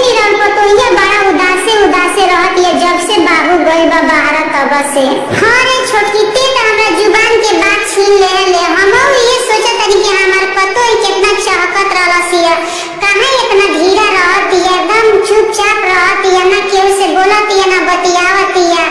नहीं रहल पतोहिया बड़ा उदासे रहती है जब से बाबू गई बा बाहर तब से। हाँ रे छोटकी ते तो हमरा जुबान के बात छीन ले हम ये सोचा तनी कि हमार पतोही कितना चाहत रहलसिया, काहे इतना धीरा रहती है, एकदम चुपचाप रहती है, ना केहू से बोलती है ना बतियावती है।